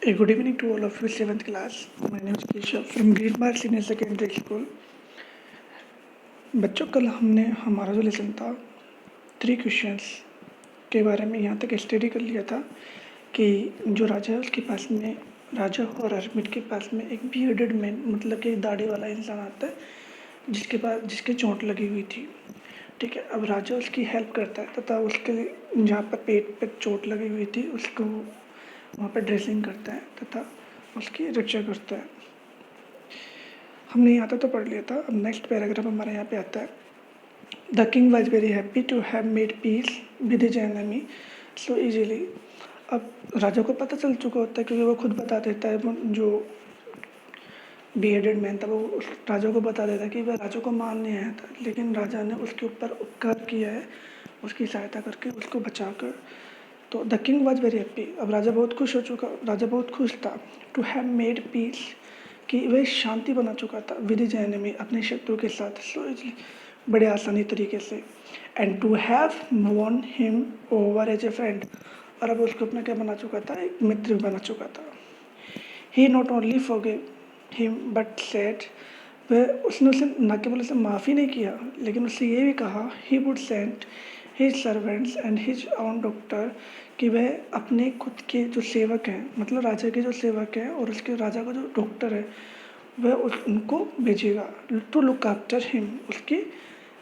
A good evening to all of you, 7th class. My name is Keshav from Green Park Senior Secondary School. बच्चों, कल हमने हमारा जो lesson था 3 questions के बारे में यहाँ तक स्टडी कर लिया था कि जो राजा है उसके पास में, राजा और हरमिट के पास में एक बियर्डेड मैन मतलब कि दाढ़ी वाला इंसान आता है जिसके चोट लगी हुई थी। ठीक है, अब राजा उसकी हेल्प करता है तथा उसके जहाँ पर पेट पर चोट लगी हुई थी उसको वहाँ पर ड्रेसिंग करता है तथा उसकी रक्षा करता है। हमने यहाँ तक तो पढ़ लिया था। अब नेक्स्ट पैराग्राफ हमारे यहाँ पे आता है। The king was very happy to have made peace with his enemy so easily. अब राजा को पता चल चुका होता है क्योंकि वो खुद बता देता है, जो बियर्डेड मैन था वो उस राजा को बता देता है कि वह राजा को मारने आया था, लेकिन राजा ने उसके ऊपर उपकार किया है उसकी सहायता करके, उसको बचाकर। तो the king was very happy. अब राजा बहुत खुश था टू हैव मेड पीस, कि वह शांति बना चुका था विद हिज एनिमी, अपने शत्रु के साथ, सो बड़े आसानी तरीके से। And to have won him over as a friend, और अब उसको अपना क्या बना चुका था, एक मित्र बना चुका था। He not only forgive him but said, वह उसने उसे न केवल उसे माफ़ी नहीं किया लेकिन उससे ये भी कहा he would send his servants and his own doctor, कि वह अपने खुद के जो सेवक हैं, मतलब राजा के जो सेवक हैं और उसके राजा का जो डॉक्टर है वह उनको भेजेगा टू लुक आफ्टर हिम, उसकी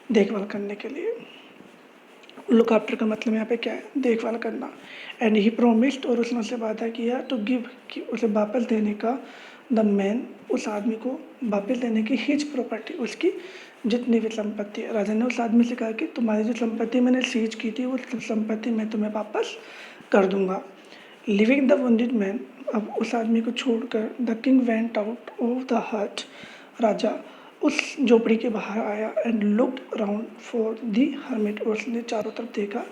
देखभाल करने के लिए। लुक आफ्टर का मतलब यहाँ पे क्या है, देखभाल करना। एंड ही प्रोमिस्ड, और उसने उससे वादा किया टू गिव, कि उसे वापस देने का, द मैन, उस आदमी को वापस देने की, हिज प्रॉपर्टी, उसकी जितनी भी संपत्ति है। राजा ने उस आदमी से कहा कि तुम्हारी जो संपत्ति मैंने सीज की थी वो संपत्ति मैं तुम्हें वापस कर दूंगा। लिविंग द वुंडेड मैन, अब उस आदमी को छोड़कर the king went out of the हट, राजा उस झोपड़ी के बाहर आया। And looked around for the hermit, उसने चारों तरफ देखा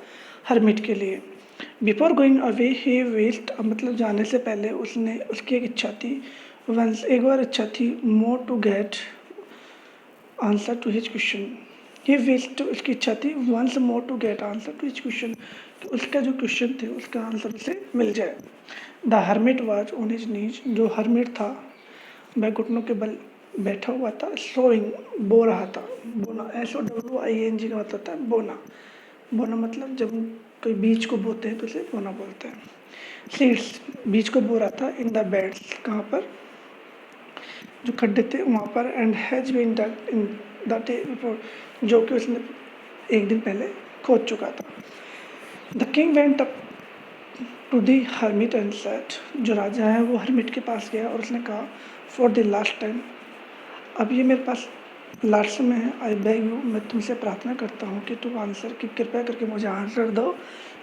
हर्मिट के लिए। Before going away he wished, मतलब जाने से पहले उसकी एक इच्छा थी, वंस, एक बार इच्छा थी, more to get answer to his question. He wished, उसकी इच्छा थी, once more to get answer to his question, उसका जो क्वेश्चन थे उसका आंसर उसे मिल जाए। The hermit was on his knees, जो हर्मिट था वह घुटनों के बल बैठा हुआ था, सोइंग, बो रहा था। बोना, SOWING का मतलब होता है बोना। बोना मतलब जब कोई बीज को बोते हैं तो उसे बोना बोलते हैं। सीड्स, बीज को बो रहा था, इन द बेड्स, कहाँ पर, जो खड्डे थे वहाँ पर। And has been dug in the day before, जो कि उसने एक दिन पहले खोद चुका था। The king went up to the hermit and said, जो राजा है वो हर्मिट के पास गया और उसने कहा, फॉर द लास्ट टाइम, अब ये मेरे पास लास्ट समय है, आई बेग यू, मैं तुमसे प्रार्थना करता हूँ कि तुम आंसर, कि कृपया करके मुझे आंसर दो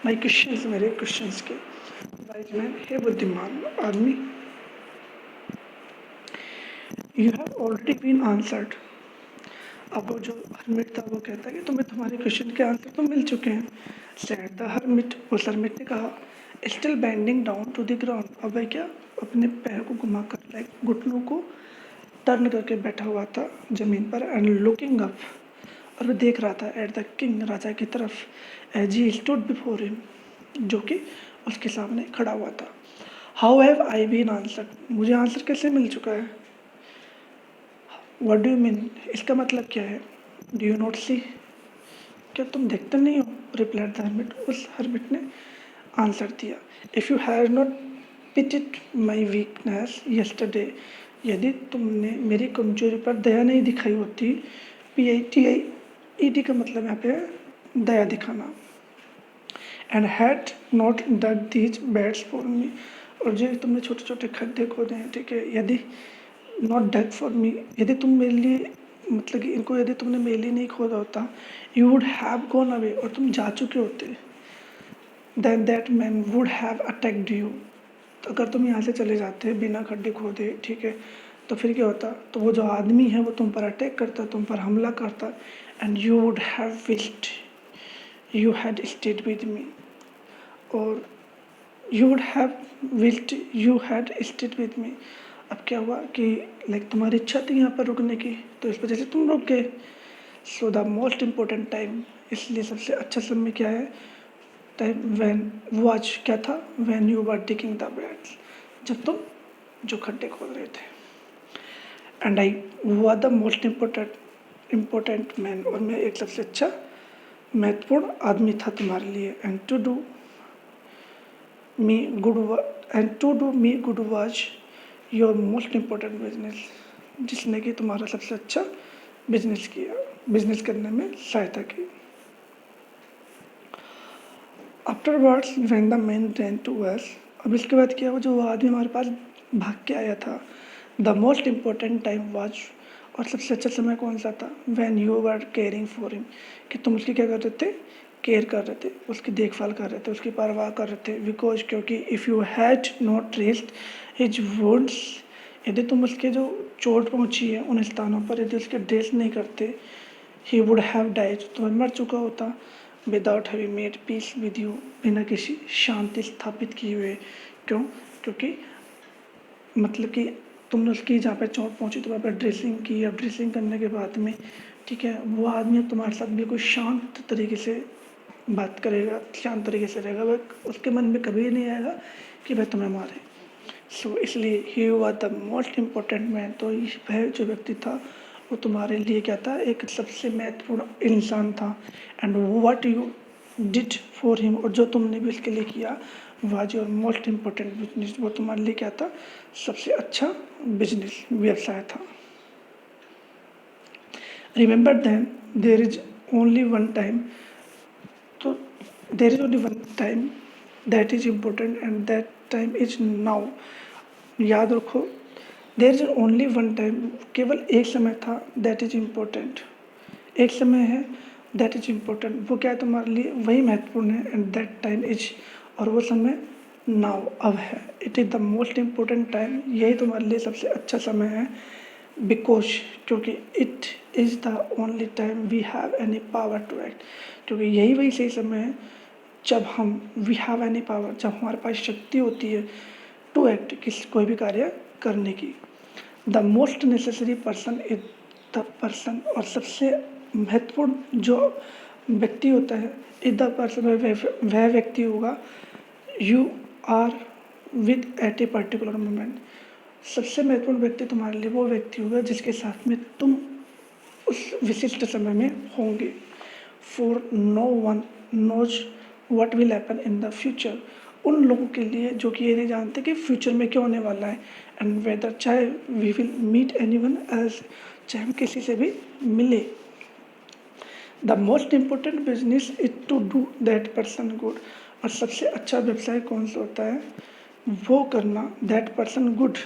माई क्वेश्चंस, मेरे क्वेश्चंस के। वाइज मैन, हे बुद्धिमान आदमी, you have already been answered. अब वो जो हर्मिट था वो कहता है कि तुम्हें तुम्हारे क्वेश्चन के आंसर तो मिल चुके हैं। सेड द हर्मिट, उस हर्मिट ने कहा, still bending down to the ground, अब वह क्या, अपने पैर को घुमाकर, लाइक घुटनों को टर्न करके बैठा हुआ था जमीन पर। एंड लुकिंग अप, और वह देख रहा था, एट द किंग, राजा की तरफ, as he stood before him, जो कि उसके सामने खड़ा हुआ था। How have I been answered, मुझे आंसर कैसे मिल चुका है। व्हाट डू यू मीन, इसका मतलब क्या है। डू यू नॉट सी, क्या तुम देखते नहीं हो, रिप्लाइड द हर्मिट, उस हर्मिट ने आंसर दिया। If you have not pitied my weakness yesterday, यदि तुमने मेरी कमजोरी पर दया नहीं दिखाई होती, PITIED का मतलब यहाँ पे दया दिखाना। And had not dug these beds for me, और जो तुमने छोटे छोटे खड्डे खोदे हैं, ठीक है, यदि नॉट डग फॉर मी, यदि तुम मेरे लिए, मतलब कि इनको यदि तुमने मेरे लिए नहीं खोदा होता, you would have gone away, और तुम जा चुके होते, then that man would have attacked you, तो अगर तुम यहाँ से चले जाते बिना खड्डे खोदे, ठीक है, तो फिर क्या होता, तो वो जो आदमी है वो तुम पर अटैक करता, तुम पर हमला करता। And you would have wished you had stayed with me, और you would have wished you had stayed with me. अब क्या हुआ कि लाइक तुम्हारी इच्छा थी यहाँ पर रुकने की, तो इस वजह से तुम रुक गए। So the most important time, इसलिए सबसे अच्छा समय क्या है, टाइम, वैन, वॉच क्या था, when you were digging the beds, जब तुम जो खड्डे खोद रहे थे। एंड आई हुआ द मोस्ट इम्पोर्टेंट मैन, और मैं एक सबसे अच्छा महत्वपूर्ण आदमी था तुम्हारे लिए। And to do me good was your most important business, जिसने कि तुम्हारा सबसे अच्छा बिजनेस करने में सहायता की। Afterwards when the man ran to us, अब इसके बाद क्या हुआ, जो वो आदमी हमारे पास भाग के आया था। The most important time was, और सबसे अच्छा समय कौन सा था, when you were caring for him, कि तुम उसकी क्या कर रहे थे, केयर कर रहे थे, उसकी देखभाल कर रहे थे, उसकी परवाह कर रहे थे। बिकॉज क्योंकि if you had not dressed his wounds, यदि तुम उसके जो चोट पहुंची है उन स्थानों पर यदि उसके ड्रेस नहीं करते, ही वुड हैव डाइड, तो मर चुका होता। Without having made peace with you, बिना किसी शांति स्थापित किए हुए। क्यों? क्योंकि मतलब कि तुमने उसकी जहाँ पे चोट पहुँची तो वहाँ पर ड्रेसिंग की, अब ड्रेसिंग करने के बाद में ठीक है वो आदमी अब तुम्हारे साथ बिल्कुल शांत तरीके से बात करेगा, शांत तरीके से रहेगा, वह उसके मन में कभी नहीं आएगा कि वह तुम्हें मारे। सो इसलिए he was the most important man, तो वह जो व्यक्ति था वो तुम्हारे लिए क्या था, एक सबसे महत्वपूर्ण इंसान था। And what you did for him, और जो तुमने भी उसके लिए किया, was your most important business, वो तुम्हारे लिए क्या था, सबसे अच्छा बिजनेस व्यवसाय था। Remember then there is only one time, तो there is only one time that is important and that time is now. याद रखो, there is only one time, केवल एक समय था, दैट इज इम्पोर्टेंट, एक समय है, दैट इज इम्पोर्टेंट, वो क्या है तुम्हारे लिए, वही महत्वपूर्ण है। एंड दैट टाइम इज, और वो समय नाउ अब है। It is the most important time, यही तुम्हारे लिए सबसे अच्छा समय है। बिकॉज क्योंकि it is the only time we have any power to act, क्योंकि यही वही सही समय है जब हम वी हैव एनी पावर, जब हमारे पास शक्ति होती है टू एक्ट, कोई भी कार्य करने की। The most necessary person is the person, और सबसे महत्वपूर्ण जो व्यक्ति होता है, इज द पर्सन, वह व्यक्ति होगा, you are with at a particular moment, सबसे महत्वपूर्ण व्यक्ति तुम्हारे लिए वो व्यक्ति होगा जिसके साथ में तुम उस विशिष्ट समय में होंगे। For no one knows what will happen in the future, उन लोगों के लिए जो कि ये नहीं जानते कि फ्यूचर में क्या होने वाला है। एंड वेदर, चाहे we will meet anyone else, चाहे हम किसी से भी मिले। The most important business is to do that person good, और सबसे अच्छा व्यवसाय कौन सा होता है, वो करना that person good.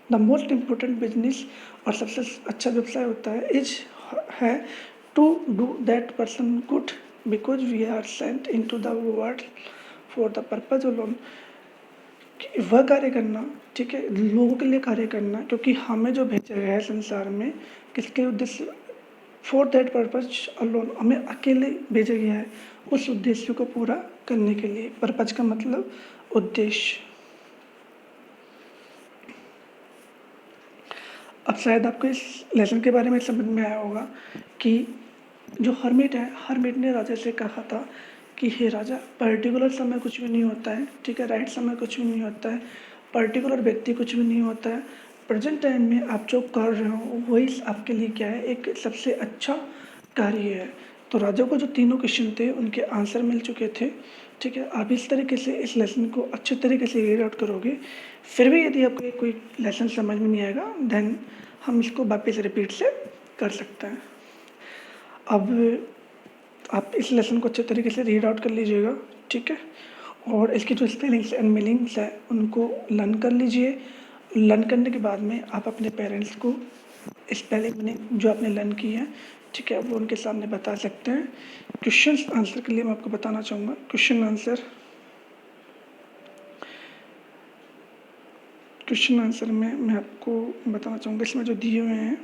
The most important business, और सबसे अच्छा व्यवसाय होता है है to do that person good, because we are sent into the world for the purpose alone, वह कार्य करना, ठीक है, लोगों के लिए कार्य करना, क्योंकि हमें जो भेजा गया है संसार में, किसके उद्देश्य, फॉर दैट पर्पज अलोन, हमें अकेले भेजा गया है उस उद्देश्य को पूरा करने के लिए। पर्पज का मतलब उद्देश्य। अब शायद आपको इस लेसन के बारे में समझ में आया होगा कि जो हर्मिट है, हर्मिट ने राजा से कहा था कि हे राजा, पर्टिकुलर समय कुछ भी नहीं होता है, ठीक है, राइट समय कुछ भी नहीं होता है, पर्टिकुलर व्यक्ति कुछ भी नहीं होता है। प्रेजेंट टाइम में आप जो कर रहे हो वही आपके लिए क्या है, एक सबसे अच्छा कार्य है। तो राजा को जो तीनों क्वेश्चन थे उनके आंसर मिल चुके थे, ठीक है। आप इस तरीके से इस लेसन को अच्छे तरीके से रीड आउट करोगे। फिर भी यदि आपको कोई लेसन समझ में नहीं आएगा, देन हम इसको वापस रिपीट से कर सकते हैं। अब आप इस लेसन को अच्छे तरीके से रीड आउट कर लीजिएगा, ठीक है, और इसकी जो स्पेलिंग्स एंड मीनिंग्स है उनको लर्न कर लीजिए। लर्न करने के बाद में आप अपने पेरेंट्स को स्पेलिंग मीनिंग जो आपने लर्न की है, ठीक है, वो उनके सामने बता सकते हैं। क्वेश्चन आंसर के लिए मैं आपको बताना चाहूँगा, क्वेश्चन आंसर में मैं आपको बताना चाहूँगा, इसमें जो दिए हुए हैं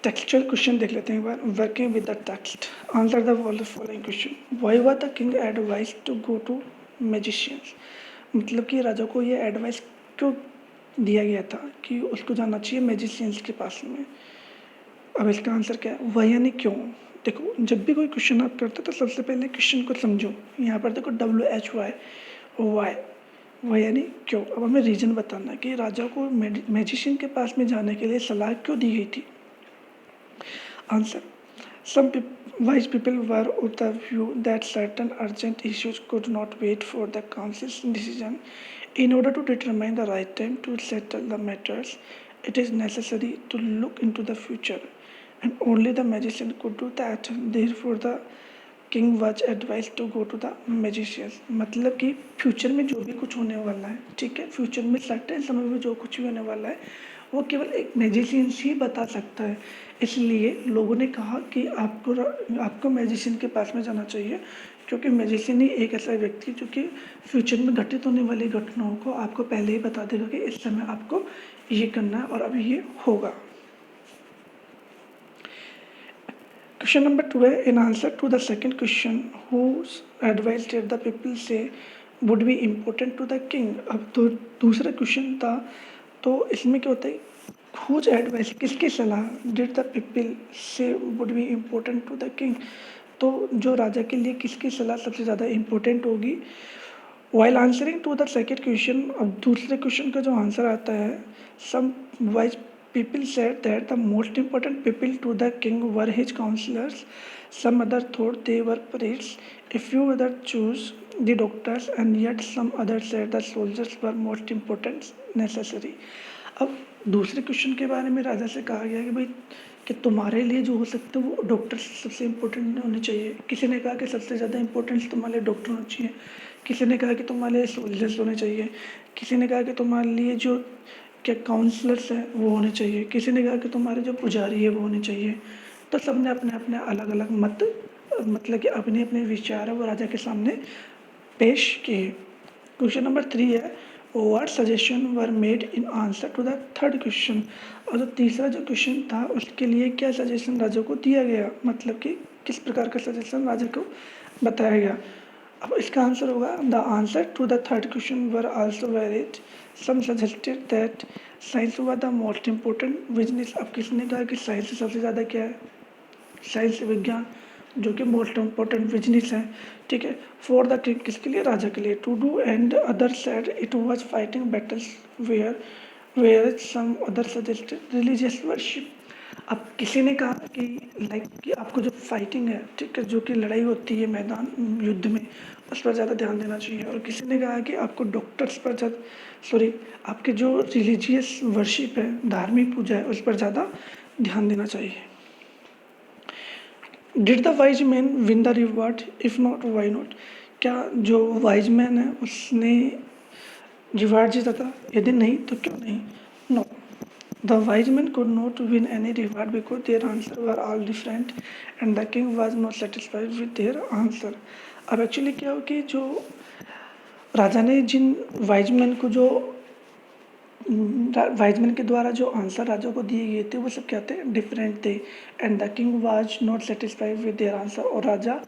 टेक्सचुअल क्वेश्चन देख लेते हैं एक बार। Working with the text, answer the following question. Why was the king advise to go to magicians, मतलब कि राजा को ये एडवाइस क्यों दिया गया था कि उसको जाना चाहिए मैजिशियंस के पास में। अब इसका आंसर क्या है, वह यानी क्यों। देखो, जब भी कोई क्वेश्चन आप करते हो तो सबसे पहले क्वेश्चन को समझो। यहाँ पर देखो WHY, वाई, वह यानी क्यों। अब हमें रीज़न बताना है कि राजा को मैजिशियन के पास में जाने के लिए सलाह क्यों दी गई थी। Answer, some wise people were of the view that certain urgent issues could not wait for the council's decision. In order to determine the right time to settle the matters, it is necessary to look into the future, and only the magician could do that. Therefore, the king was advise to go to the magicians. मतलब कि future में जो भी कुछ होने वाला है, ठीक है, फ्यूचर में सर्टेन समय में जो कुछ भी होने वाला है वो केवल एक मैजिशियन ही बता सकता है। इसलिए लोगों ने कहा कि आपको मैजिशियन के पास में जाना चाहिए, क्योंकि मैजिशियन ही एक ऐसा व्यक्ति है जो कि फ्यूचर में घटित होने वाली घटनाओं को आपको पहले ही बता देगा कि इस समय आपको ये करना है और अभी ये होगा। Question number 2 है, in answer to the second question, whose advice did the people say would be important to the king। अब तो दूसरा क्वेश्चन था, तो इसमें क्या होता है, whose advice, किसकी सलाह, did the people say would be important to the king। तो जो राजा के लिए किसकी सलाह सबसे ज़्यादा इम्पोर्टेंट होगी। While answering to the second question, अब दूसरे क्वेश्चन का जो आंसर आता है, some wise people said that the most important people to the king were his counselors. Some other thought they were priests. A few others chose the doctors, and yet some others said the soldiers were most important, necessary। अब दूसरे question के बारे में राजा से कहा गया कि भाई कि तुम्हारे लिए जो हो सकते हैं वो डॉक्टर सबसे इम्पोर्टेंट होने चाहिए। किसी ने कहा कि सबसे ज़्यादा इम्पोर्टेंस तुम्हारे लिए डॉक्टर होना चाहिए, किसी ने कहा कि तुम्हारे लिए सोल्जर्स होने चाहिए, किसी ने कहा कि तुम्हारे लिए जो क्या काउंसलर्स हैं वो होने चाहिए, किसी ने कहा कि तुम्हारे जो पुजारी है वो होने चाहिए। तो सब ने अपने अपने अलग अलग मत, मतलब कि अपने अपने विचार है वो राजा के सामने पेश किए। क्वेश्चन नंबर 3 है, what suggestion were made in answer to the third question. और जो तीसरा जो क्वेश्चन था उसके लिए क्या सजेशन राजा को दिया गया, मतलब कि किस प्रकार का सजेशन राजा को बताया गया। अब इसका आंसर होगा, the answer to the third question were also varied. Some suggested that science were the most important business. अब किसने कहा कि साइंस से सबसे ज़्यादा क्या है, साइंस विज्ञान जो कि मोस्ट इम्पोर्टेंट बिजनेस है, ठीक है, फॉर द किंग, किसके लिए, राजा के लिए। To do and other said it was fighting battles where where some other suggested religious worship. अब किसी ने कहा कि लाइक कि आपको जो फाइटिंग है, ठीक है, जो कि लड़ाई होती है मैदान युद्ध में, उस पर ज़्यादा ध्यान देना चाहिए। और किसी ने कहा कि आपको डॉक्टर्स पर ज़्यादा, सॉरी, आपके जो रिलीजियस वर्शिप है, धार्मिक पूजा है, उस पर ज़्यादा ध्यान देना चाहिए। Did the wise man win the reward, if not why not. क्या जो वाइज मैन है उसने रिवॉर्ड जीता था, यदि नहीं तो क्यों नहीं। No, the wise man could not win any reward because their answer were all different and the king was not satisfied with their answer. अब एक्चुअली क्या हो कि जो राजा ने जिन वाइज मैन को जो वाइजमैन के द्वारा जो आंसर राजा को दिए गए थे वो सब क्या थे, डिफरेंट थे। And the king was not satisfied with their answer, और राजा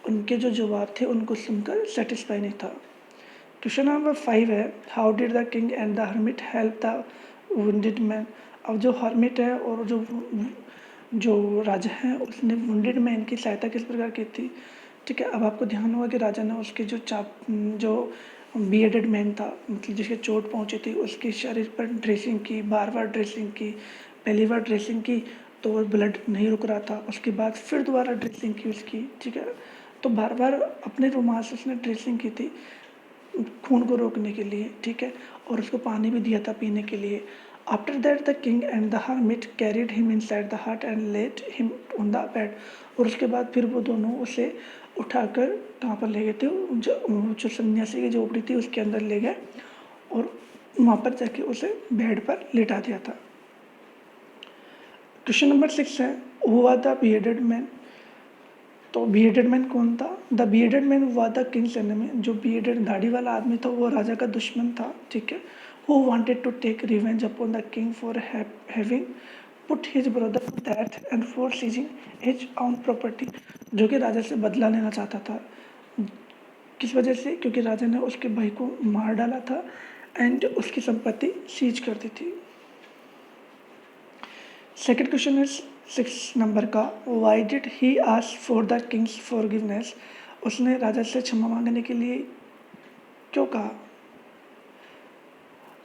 उनके जो जवाब थे उनको सुनकर सेटिस्फाई नहीं था। क्वेश्चन नंबर 5 है, how did the king and the hermit help the wounded man. अब जो हर्मिट है और जो जो राजा है उसने वुंडेड मैन की सहायता किस प्रकार की थी, ठीक है। अब आपको ध्यान होगा कि राजा ने उसके जो बियर्डेड मैन था, मतलब जिसके चोट पहुंची थी, उसके शरीर पर ड्रेसिंग की, बार बार ड्रेसिंग की। पहली बार ड्रेसिंग की तो वो ब्लड नहीं रुक रहा था, उसके बाद फिर दोबारा ड्रेसिंग की उसकी, ठीक है। तो बार बार अपने रुमाल से उसने ड्रेसिंग की थी खून को रोकने के लिए, ठीक है, और उसको पानी भी दिया था पीने के लिए। After that the king and the hermit carried him inside the hut and let him on the bed. और उसके बाद फिर वो दोनों उसे उठाकर कहाँ पर ले गए थे, जो सन्यासी की झोपड़ी थी उसके अंदर ले गए और वहाँ पर जाके उसे बेड पर लिटा दिया था। क्वेश्चन नंबर 6 है, हुआ द बियर्डेड मैन। तो बियर्डेड मैन कौन था, द बियर्डेड मैन हुआ द किंग्स एनिमी। जो बियर्डेड दाढ़ी वाला आदमी था वो राजा का दुश्मन था, ठीक है। Who wanted to take revenge upon the king for having put his brother to that end for seizing his own property. जो कि राजा से बदला लेना चाहता था, किस वजह से, क्योंकि राजा ने उसके भाई को मार डाला था एंड उसकी संपत्ति सीज कर दी थी। सेकेंड क्वेश्चन इज 6 नंबर का, why did he ask for the king's forgiveness. उसने राजा से क्षमा मांगने के लिए क्यों कहा।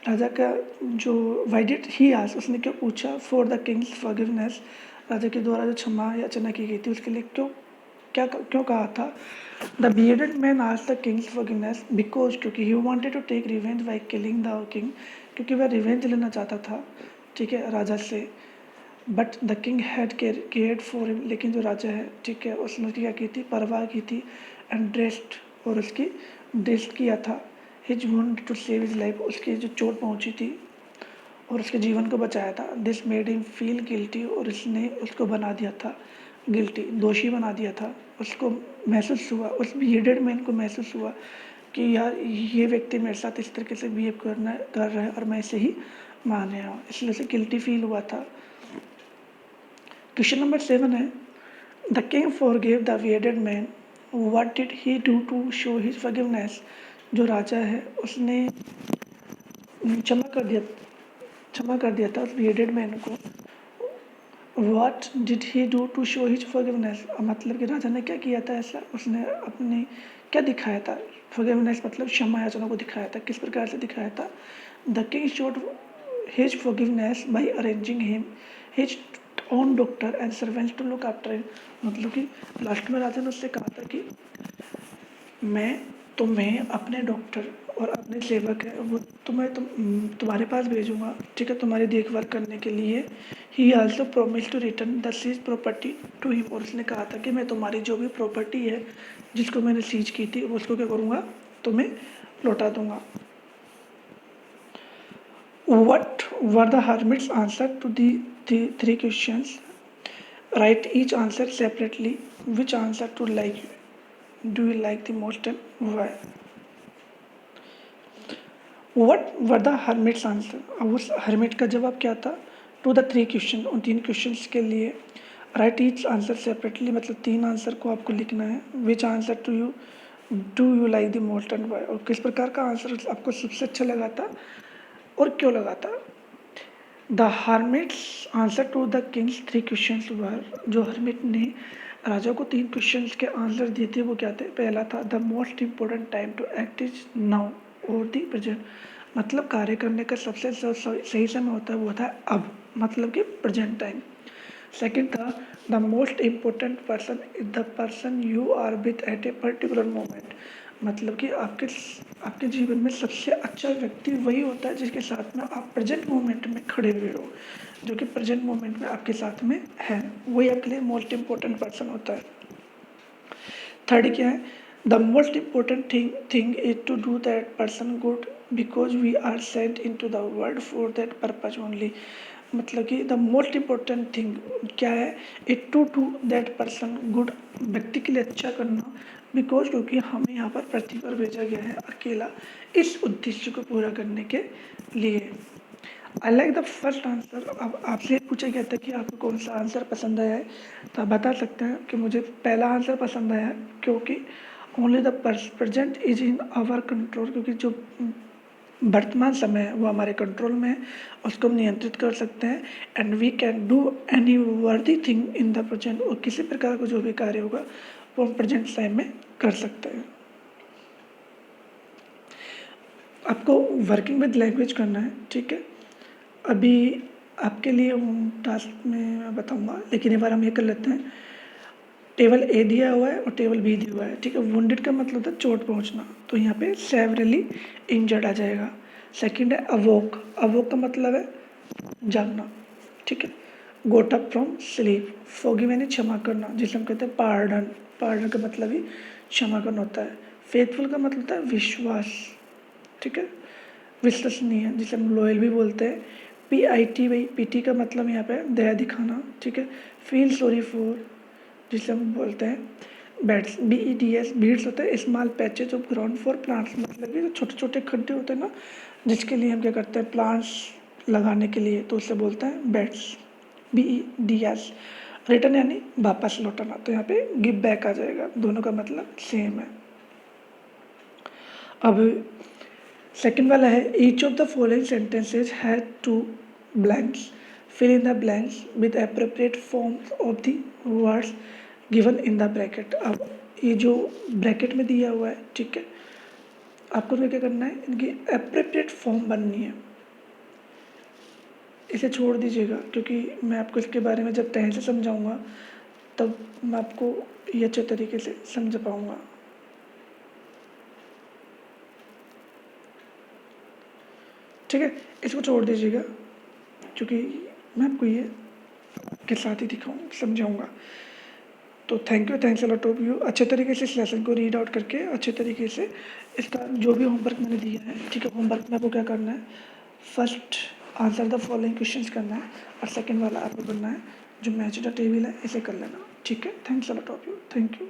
राजा का जो वाई डिड ही आस्क, उसने क्यों पूछा फॉर द किंग्स फॉरगिवनेस, राजा के द्वारा जो क्षमा याचना की गई थी उसके लिए क्यों कहा था। The bearded man asked the king's forgiveness because, क्योंकि he wanted to take revenge by killing the king, क्योंकि वह रिवेंज लेना चाहता था, ठीक है, राजा से। But the king had cared for him, लेकिन जो राजा है, ठीक है, उसने उसकी क्या की थी, परवाह की थी। एंड ड्रेस्ड, और उसकी ड्रेस्ट किया था। His wound to save his life, उसकी जो चोट पहुंची थी और उसके जीवन को बचाया था। This made him feel guilty, और इसने उसको बना दिया था गिल्टी, दोषी बना दिया था। उसको महसूस हुआ, उस बियर्डेड मैन को महसूस हुआ कि यार ये व्यक्ति मेरे साथ इस तरीके से बिहेव कर रहा है और मैं इसे ही मान रहा हूँ, इसलिए उसे गिल्टी फील हुआ था। क्वेश्चन नंबर 7 है, the king forgive the bearded man, what did he do to show his forgiveness. जो राजा है उसने क्षमा कर दिया था उस बियर्डेड मैन को। What did he do to show his forgiveness, मतलब कि राजा ने क्या किया था ऐसा, उसने अपने क्या दिखाया था। फॉरगिवनेस मतलब क्षमा याचना को दिखाया था, किस प्रकार से दिखाया था। The king showed his forgiveness by arranging him his own doctor and servants to look after him, मतलब कि लास्ट में राजा ने उससे कहा था कि मैं तुम्हें अपने डॉक्टर और अपने सेवक है वो तुम्हारे पास भेजूंगा, ठीक है, तुम्हारी देखभाल करने के लिए। He also promise to return the seize property to him, और उसने कहा था कि मैं तुम्हारी जो भी प्रॉपर्टी है जिसको मैंने सीज की थी उसको क्या करूँगा, तुम्हें लौटा दूंगा। What were the hermit's answer to the three questions? Write each answer separately. Which answer do you like the most and why? What were the hermit's answer? अब उस hermit का जवाब क्या था? To the three question, उन 3 questions के लिए write each answer separately, मतलब 3 आंसर को आपको लिखना है। Which answer do you like the most and why? और किस प्रकार का आंसर आपको सबसे अच्छा लगा था और क्यों लगा था। The hermit's answer to the king's 3 questions were, जो हर्मिट ने राजा को 3 क्वेश्चंस के आंसर दिए थे वो क्या थे। पहला था the most important time to act is now और द प्रेजेंट, मतलब कार्य करने का सबसे सही समय होता है वो था अब, मतलब कि प्रेजेंट टाइम। सेकंड था the most important person is the person you are with at a particular moment, मतलब कि आपके जीवन में सबसे अच्छा व्यक्ति वही होता है जिसके साथ में आप प्रेजेंट मोमेंट में खड़े हुए हो, जो कि प्रेजेंट मोमेंट में आपके साथ में है, वही आपके लिए मोस्ट इम्पोर्टेंट पर्सन होता है। थर्ड क्या है, the most important thing is to do that person good because we are sent into the world for that purpose only, मतलब कि द मोस्ट इम्पोर्टेंट थिंग क्या है, it to do that person good, व्यक्ति के लिए अच्छा करना, because क्योंकि हमें यहाँ पर पृथ्वी पर भेजा गया है अकेला इस उद्देश्य को पूरा करने के लिए। I like the first answer. अब आपसे पूछा गया था कि आपको कौन सा आंसर पसंद आया है, तो आप बता सकते हैं कि मुझे पहला आंसर पसंद आया है, क्योंकि only the present is in our control, क्योंकि जो वर्तमान समय है वो हमारे कंट्रोल में है, उसको हम नियंत्रित कर सकते हैं। And we can do any worthy thing in the present, और किसी प्रकार का जो भी कार्य होगा वो हम प्रेजेंट टाइम में कर सकते हैं। आपको वर्किंग विद लैंग्वेज करना है, ठीक है। अभी आपके लिए टास्क में मैं बताऊंगा, लेकिन एक बार हम ये कर लेते हैं। टेबल ए दिया हुआ है और टेबल बी दिया हुआ है, ठीक है। वुंडेड का मतलब होता है चोट पहुंचना, तो यहाँ पे सेवरली इंजर्ड आ जाएगा। सेकंड है अवोक, अवोक का मतलब है जागना, ठीक है। गोट अप फ्रॉम स्लीप, फॉरगिव यानी क्षमा करना, जिसे हम कहते हैं पार्डन, पार्डन का मतलब ही क्षमा करना होता है। फेथफुल का मतलब होता है विश्वास, ठीक है, विश्वसनीय, जिसे हम लॉयल भी बोलते हैं। PIT भाई, PT का मतलब यहाँ पे दया दिखाना, ठीक है। फील सॉरी फॉर, जिसे हम बोलते हैं बेड्स, BEDS, बीड्स होते हैं small patches of ground for plants, मतलब कि जो छोटे छोटे खड्डे होते हैं ना जिसके लिए हम क्या करते हैं प्लांट्स लगाने के लिए, तो उसे बोलते हैं बेड्स, BEDS। रिटर्न यानी वापस लौटाना, तो यहाँ पे गिव बैक आ जाएगा, दोनों का मतलब सेम है। अब सेकेंड वाला है each of the following sentences have two blanks, fill in the blanks with appropriate forms of the words given in the bracket. अब ये जो ब्रैकेट में दिया हुआ है, ठीक है, आपको क्या करना है, इनकी एप्रोप्रिएट फॉर्म बननी है, इसे छोड़ दीजिएगा, क्योंकि मैं आपको इसके बारे में जब तह से समझाऊंगा तब मैं आपको ये अच्छे तरीके से समझा पाऊंगा। ठीक है, इसको छोड़ दीजिएगा, क्योंकि मैं आपको ये के साथ ही समझाऊंगा। तो thank you, thanks a lot of you. अच्छे तरीके से इस लेसन को रीड आउट करके अच्छे तरीके से इसका जो भी होमवर्क मैंने दिया है, ठीक है, होमवर्क में आपको क्या करना है, first answer the following questions करना है और सेकंड वाला आपको करना है जो मैच द टेबल है इसे कर लेना। ठीक है, thanks a lot of you, thank you.